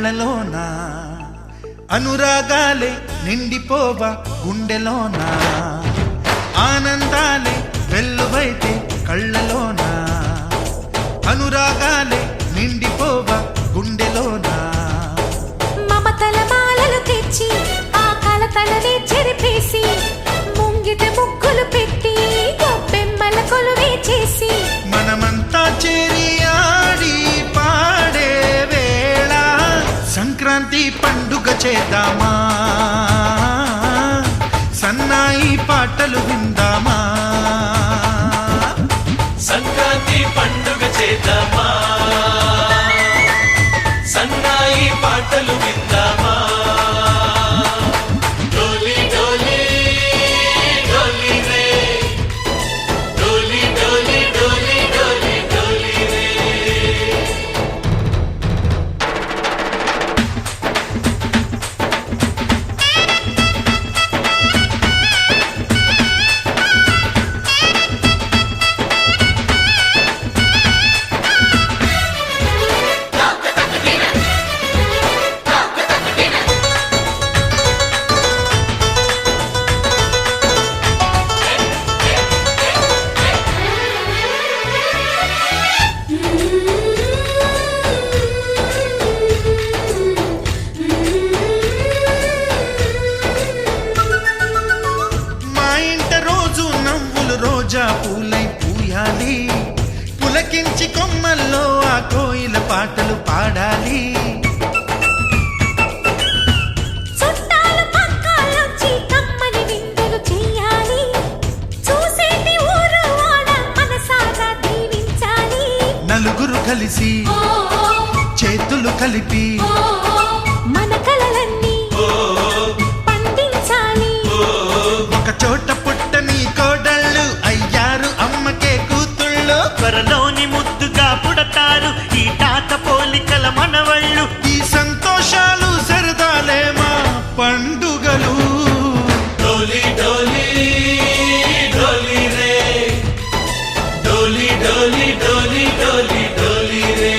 కళ్ళలోన అనురాగాలే నిండిపోవా గుండెలోన ఆనందాలే వెల్లువైతే కళ్ళలోన అనురాగాలే నిండిపోవా గుండెలోన మమతల మాలలు తెచ్చి ఆ కలతలనే చెరిపేసి ముంగిట ముగ్గులు పెట్టి గొప్పెమ్మల కొలువే చేసి మనమంతా చేరి ఆడి పాడే వేళ సంక్రాంతి పండుగ చేద్దామా సన్నాయి పాటలు విందామా సంక్రాంతి పండుగ చేద్దామా సన్నాయి పాటలు విందామా డోలి డోలి డోలి రే డోలి డోలి డోలి డోలి డోలి రే మా ఇంట రోజు నవ్వులు రోజా పూలై పూయాలి పులకించి కొమ్మల్లో ఆ కోయిల పాటలు పాడాలి చుట్టాలు పక్కాలొచ్చి కమ్మని విందులు చెయ్యాలి చూసేటి ఊరు వాడ మనసారా దీవించాలి నలుగురు కలిసి చేతులు కలిపి మన కలలన్నీ పండించాలి ఒక చోట పుట్టని కోడళ్ళు అయ్యారు అమ్మకే కూతుళ్ళు త్వరలోని ముద్దుగా పుడతారు ఈ తాత పోలికల మనవళ్ళు ఈ సంతోషాలు సరదాలే మా పండుగలు డోలి డోలి డోలి రే డోలి డోలి డోలి డోలి డోలి రే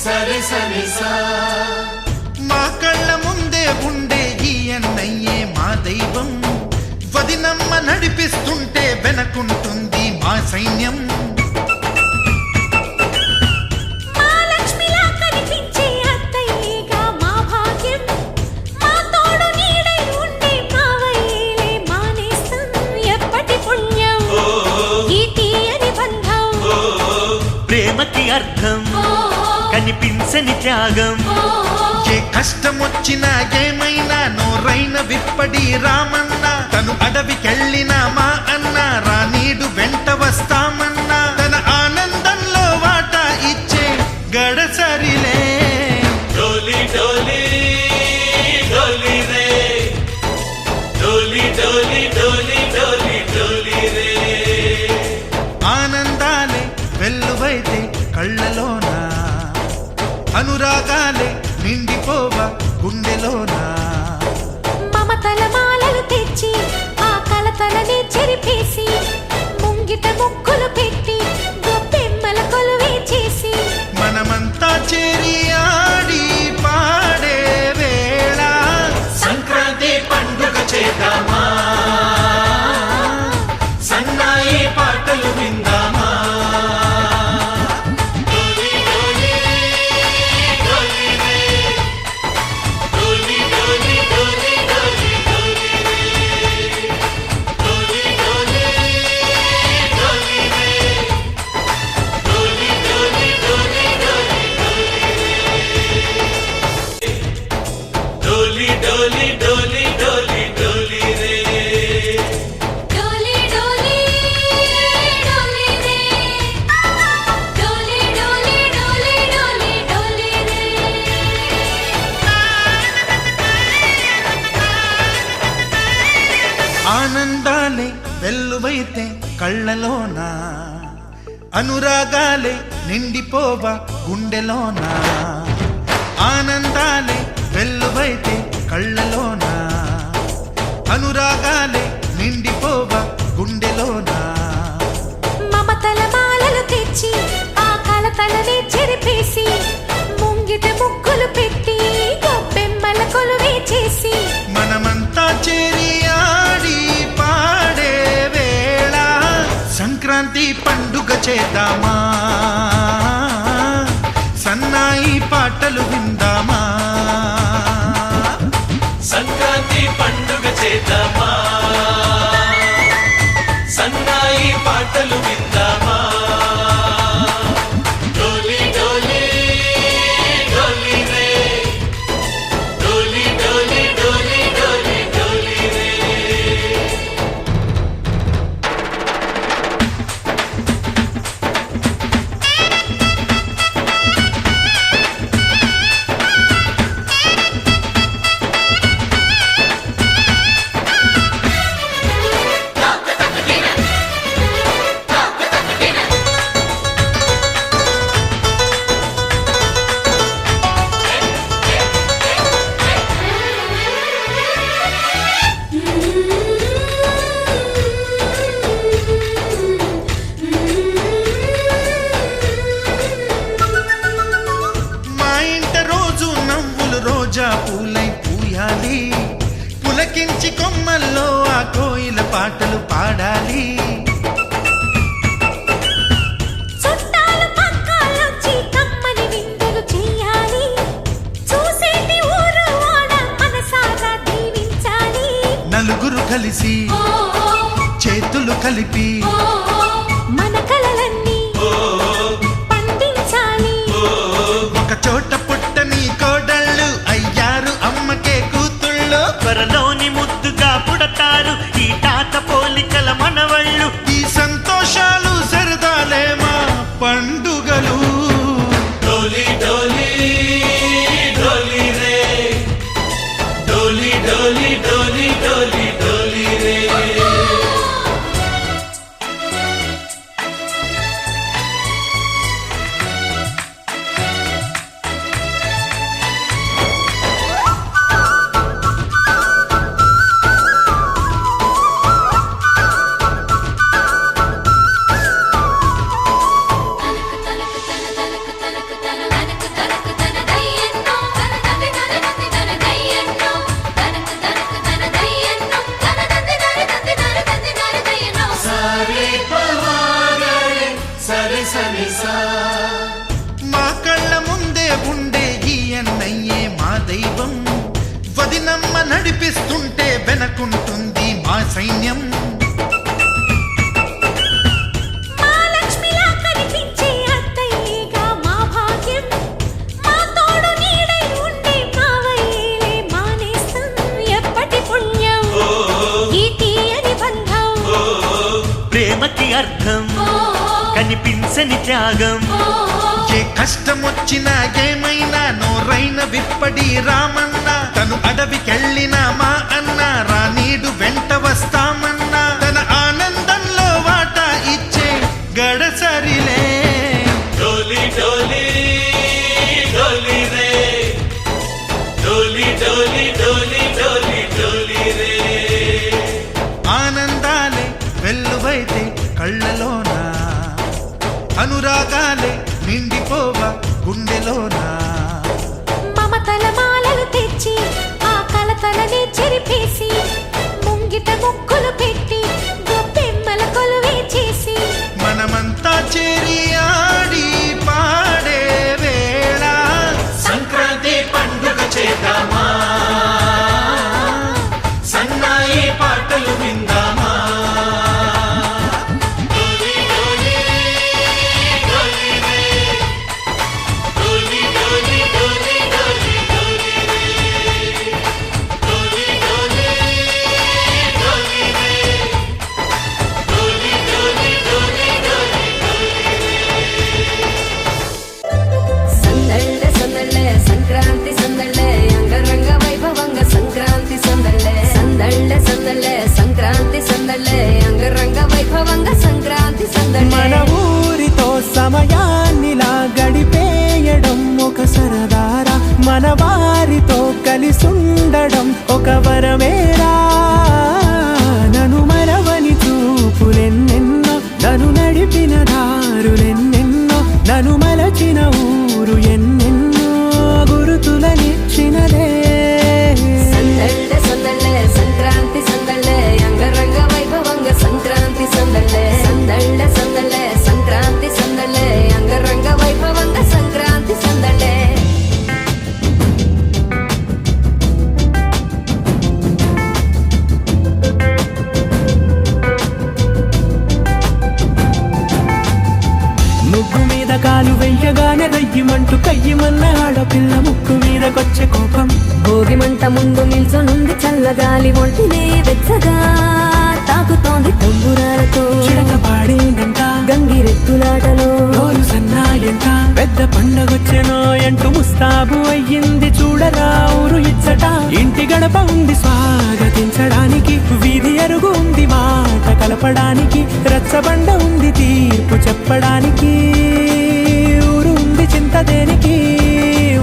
సరి సరి సా మా కళ్ళ ముందే ఉండే ఈ అన్నయ్యే మా దైవం వదినమ్మ నడిపిస్తుంటే వెనకుంటుంది మా సైన్యం మా లక్ష్మిలా కనిపించే అత్తయ్యేగా మా భాగ్యం మా తోడు నీడై ఉండే మావయ్యేలే మా నేస్తం ఎప్పటి పుణ్యం ఈ తీయని బంధం ప్రేమకి అర్థం కనిపించని త్యాగం ఏ కష్టం వచ్చినా ఏమైనా నోరైన విప్పడి రామన్న తను అడవికెళ్ళిన మా అన్న రానీడు వెంట వస్తామన్నా తన ఆనందంలో వాటా ఇచ్చే గడసరిలే డోలి డోలి డోలి రే డోలి డోలి డోలి డోలి డోలి రే ఆనందాలే వెల్లువైతే కళ్ళలోన అనురాగాలే నిండిపోవా గుండెలోన మమతల మాలలు తెచ్చి ఆ కలతలనే చెరిపేసి ముంగిట ముగ్గులు పెట్టి గొప్పెమ్మల కొలువే చేసి మనమంతా చేరి ఆడి పాడే వేళ సంక్రాంతి పండుగ చేద్దామా సన్నాయి పాటలు విందామా డోలి డోలి డోలి రే డోలి డోలి డోలి డోలి డోలి రే డోలి డోలి డోలి రే కళ్ళలోన అనురాగాలే నిండిపోవ గుండెలోన ఆనందాలే వెల్లువైతే కళ్ళలోన అనురాగాలే నిండిపోవ గుండెలోన మమతల మాలలు తెచ్చి ఆ కలతలని చెరిపేసి ముంగిట ముక్కులు పెట్టి గొప్పెమ్మల కొలువే చేసి మనమంతా చేరి ఆడి పాడే వేళ సంక్రాంతి పండుగ చేద్దామా సన్నాయి పాటలు విందామా సంక్రాంతి పండుగ చేద్దామా సన్నాయి పాటలు విందామా డోలి డోలి డోలి రే డోలి డోలి డోలి డోలి డోలి రే మా ఇంట రోజు నవ్వులు రోజా పూలై పూయాలి పులకించి కొమ్మల్లో ఆ కోయిల పాటలు పాడాలి చుట్టాలు పక్కాలొచ్చి కమ్మని విందులు చెయ్యాలి చూసేటి ఊరు వాడ మనసారా దీవించాలి నలుగురు కలిసి చేతులు కలిపి మన కలలన్నీ పండించాలి ఒక చోట పుట్టని కోడళ్ళు అయ్యారు అమ్మకే కూతుళ్ళు త్వరలోని ముద్దుగా పుడతారు ఈ తాత పోలికల మనవళ్ళు ఈ సంతోషాలు సరదాలే మా పండుగలు డోలి డోలి డోలి రే డోలి డోలి డోలి డోలి డోలి రే సరే పవారే సరే సరే సా మా కళ్ళ ముందే ఉండే ఈ అన్నయ్యే మా దైవం వదినమ్మ నడిపిస్తుంటే వెనకుంటుంది మా సైన్యం మా లక్ష్మిలా కనిపించే అత్తయ్యేగా మా భాగ్యం మా తోడు నీడై ఉండే మావయ్యేలే మానేస్తం ఎప్పటి పుణ్యం ఈ తీయని బంధం ప్రేమకి అర్థం కనిపించని త్యాగం ఏ కష్టం వచ్చినా ఏమైనా నోరైన విప్పడి రామన్న తను అడవికెళ్ళిన మా అన్న రానీడు వెంట వస్తామన్నా తన ఆనందంలో వాటా ఇచ్చే గడసరిలే డోలి డోలి డోలి రే డోలి డోలి డోలి డోలి డోలి రే ఆనందాలే వెల్లువైతే కళ్ళలోన అనురాగాలే నిండిపోవ గుండెలోన మమతల మాలలు తెచ్చి ఆ కలతలని చెరిపేసి ముంగిట ముక్కులు పెట్టి గొప్పెమ్మల కొలువే చేసి మనమంతా చేరి ఆడి పాడే వేళ సంక్రాంతి పండుగ చేద్దామా సన్నాయి పాటలు విందామా డోలి డోలి డోలి రే డోలి డోలి పుట్టిన ఊరు ఎన్నెన్నో గురుతులనిచ్చినదే. సందళ్ళే సందళ్ళే సంక్రాంతి సందళ్ళే అంగరంగ వైభవంగ సంక్రాంతి సందళ్ళే సందళ్ళే సందళ్ళే సంక్రాంతి సందళ్ళే అంగరంగ వైభవంగ సంక్రాంతి సందళ్ళే. ముగ్గు మీద కాలు వెయ్యగానే రయ్యమంటూ కయ్యమన్న ఆడపిల్ల ముక్కు మీదకొచ్చే కోపం. భోగి మంట ముందు నిల్చొనుంది చల్లగాలి ఒంటినే వెచ్చగా తాకుతోంది తంబురాలతో చిడక పాడేనంట గంగిరెత్తులాటలో రోజు సన్నాయంట పెద్ద పండగొచ్చెనో ఎంటూ ముస్తాబు అయ్యింది చూడరా ఊరు ఇచ్చట. ఇంటి గడప ఉంది స్వాగతించడానికి, వీధి అరుగు ఉంది మాట కలపడానికి, రచ్చబండ ఉంది తీర్పు చెప్పడానికి, ఊరు ఉంది చింత దేనికి.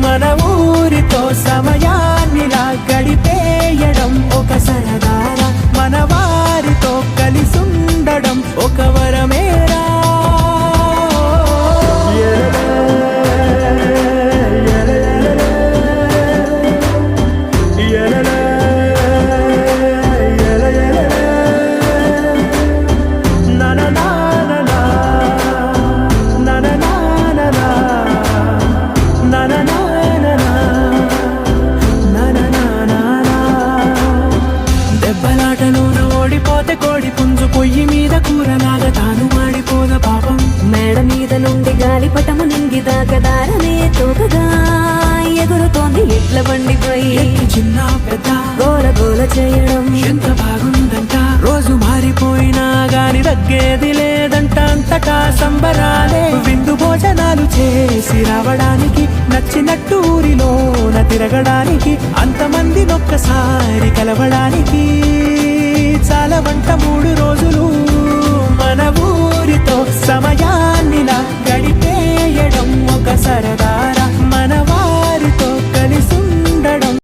మన ఊరితో సమయాన్నిలా గడిపేయడం ఒక సరదారా, మన వారితో కలిసుండడం ఒక వరమేరా. దెబ్బలాటలోన ఓడిపోతే కోడి పుంజు పొయ్యి మీద కూరలాగా తాను మాడిపోద పాపం. మేడ మీద నుండి గాలిపటము నింగి దాకదారనే తోకగా ఎగురుతోంది ఎడ్ల బండిపై ఎక్కి చిన్న పెద్ద గోల గోల చేయడం ఎంత బాగుందంట. రోజు మారిపోయినా గాని తగ్గేది లేదంట, అంతటా సంబరాలే. విందు భోజనాలు చేసి రావడానికి, నచ్చినట్టు ఊరిలోన తిరగడానికి, అంతమంది ఒక్కసారి కలవడానికి చాలా వంట 3 రోజులు మన ఊరితో సమయాన్నిలా